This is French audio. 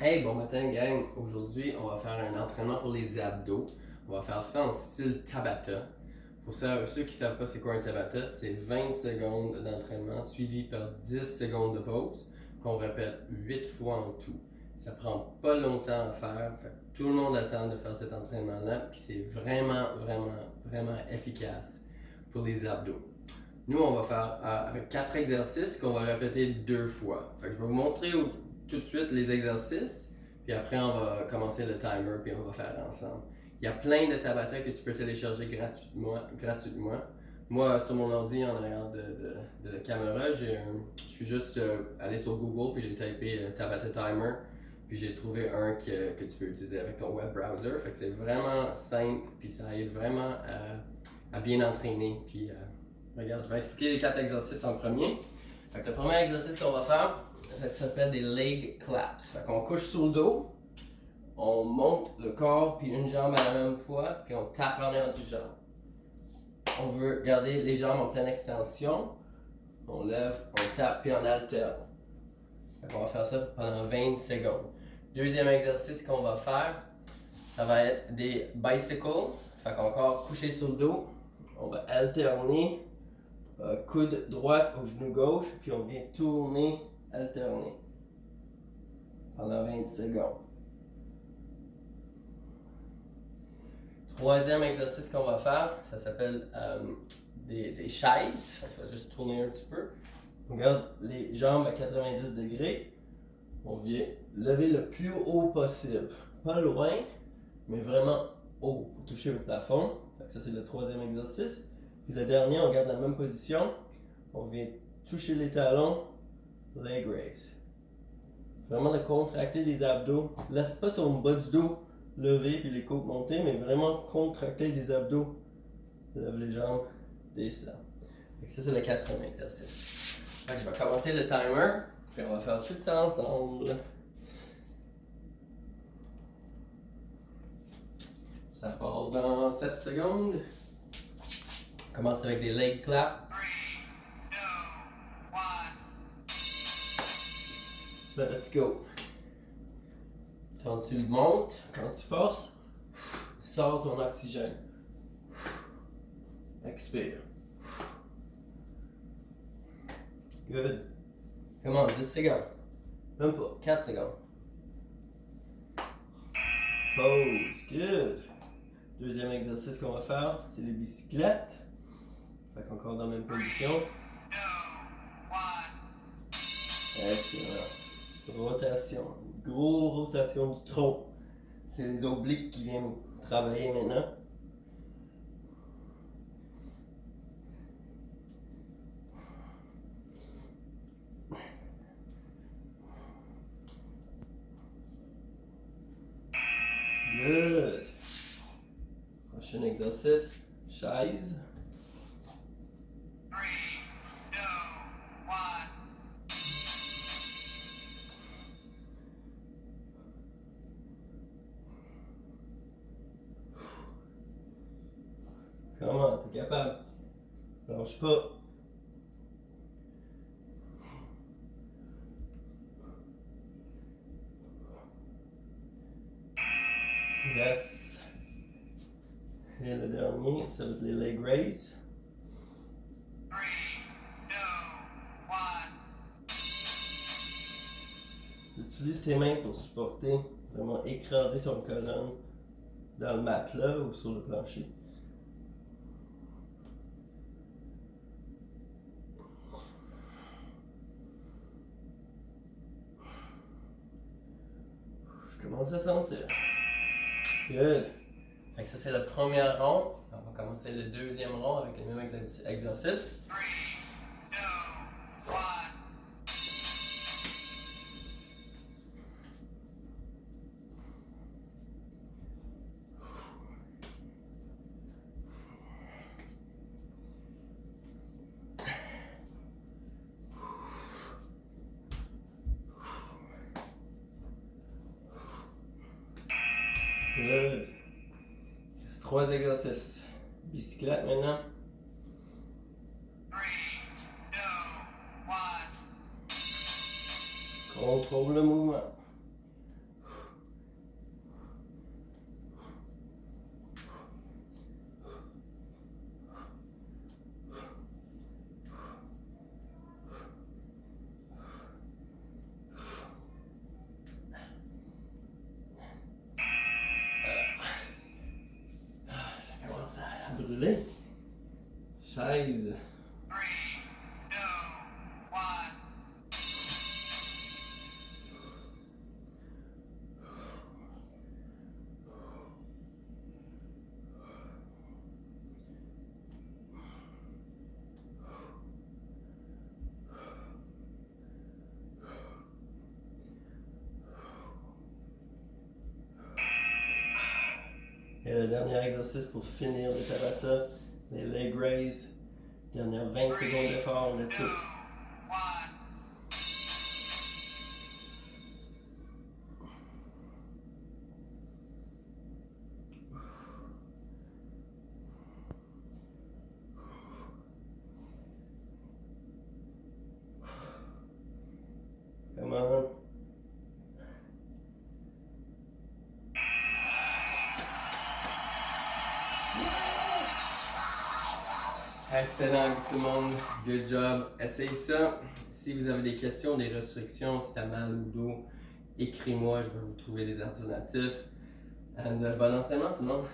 Hey, bon matin gang! Aujourd'hui, on va faire un entraînement pour les abdos. On va faire ça en style Tabata. Pour ça, ceux qui ne savent pas c'est quoi un Tabata, c'est 20 secondes d'entraînement suivi par 10 secondes de pause qu'on répète 8 fois en tout. Ça prend pas longtemps à faire, fait que tout le monde attend de faire cet entraînement-là, puis c'est vraiment efficace pour les abdos. Nous, on va faire avec 4 exercices qu'on va répéter 2 fois. Fait que je vais vous montrer tout de suite les exercices, puis après on va commencer le timer, puis on va faire ensemble. Il y a plein de Tabata que tu peux télécharger gratuitement. Moi, sur mon ordi, en arrière de la caméra, je suis juste allé sur Google, puis j'ai tapé Tabata Timer, puis j'ai trouvé un que tu peux utiliser avec ton web browser. Fait que c'est vraiment simple, puis ça aide vraiment à bien entraîner. Puis, regarde, je vais expliquer les 4 exercices en premier. Fait que le premier exercice qu'on va faire, ça s'appelle des leg claps. Fait qu'on couche sur le dos, on monte le corps puis une jambe à la même fois, puis on tape en arrière du jambe. On veut garder les jambes en pleine extension. On lève, on tape puis on alterne. Fait qu'on va faire ça pendant 20 secondes. Deuxième exercice qu'on va faire, ça va être des bicycles. Fait qu'on va encore coucher sur le dos. On va alterner. Coude droite au genou gauche, puis on vient tourner, alterner pendant 20 secondes. Troisième exercice qu'on va faire, ça s'appelle des chaises. Je vais juste tourner un petit peu. On garde les jambes à 90 degrés. On vient lever le plus haut possible. Pas loin, mais vraiment haut pour toucher au plafond. Ça, c'est le troisième exercice. Puis le dernier, on garde la même position. On vient toucher les talons, leg raise. Vraiment de contracter les abdos. Laisse pas ton bas du dos lever puis les côtes monter, mais vraiment contracter les abdos. Lève les jambes, descends. Ça, c'est le quatrième exercice. Fait que je vais commencer le timer, puis on va faire tout ça ensemble. Ça part dans 7 secondes. On commence avec des leg claps. 3, 2, 1. Let's go. Quand tu montes, quand tu forces, sors ton oxygène. Expire. Good. Comment? 10 secondes. Même pas. 4 secondes. Pause. Good. Deuxième exercice qu'on va faire, c'est les bicyclettes. Fait qu'encore dans la même position. 2, 1. Excellent. Rotation. Gros rotation du tronc. C'est les obliques qui viennent travailler maintenant. Good. Prochain exercice, chaise. 3, 2, 1. Comment? T'es capable? Lâche pas. Yes. Et le dernier, ça va être les leg raise. 3, 2, 1. Utilise tes mains pour supporter, vraiment écraser ton colonne dans le matelas ou sur le plancher. Je commence à sentir. Good. Fait que ça, c'est le premier rond. On va commencer le deuxième rond avec les mêmes exercices. 3, 2, 1. Good. Il reste 3 exercices. Bicyclette maintenant. 3, 2, 1. Contrôle le mouvement. le dernier exercice pour finir le Tabata, les leg raise. Dernière 20 secondes d'effort, let's go. 1. Come on. Excellent tout le monde, good job. Essayez ça. Si vous avez des questions, des restrictions, si t'as mal au dos, écris-moi, je vais vous trouver des alternatifs. And bon entraînement tout le monde.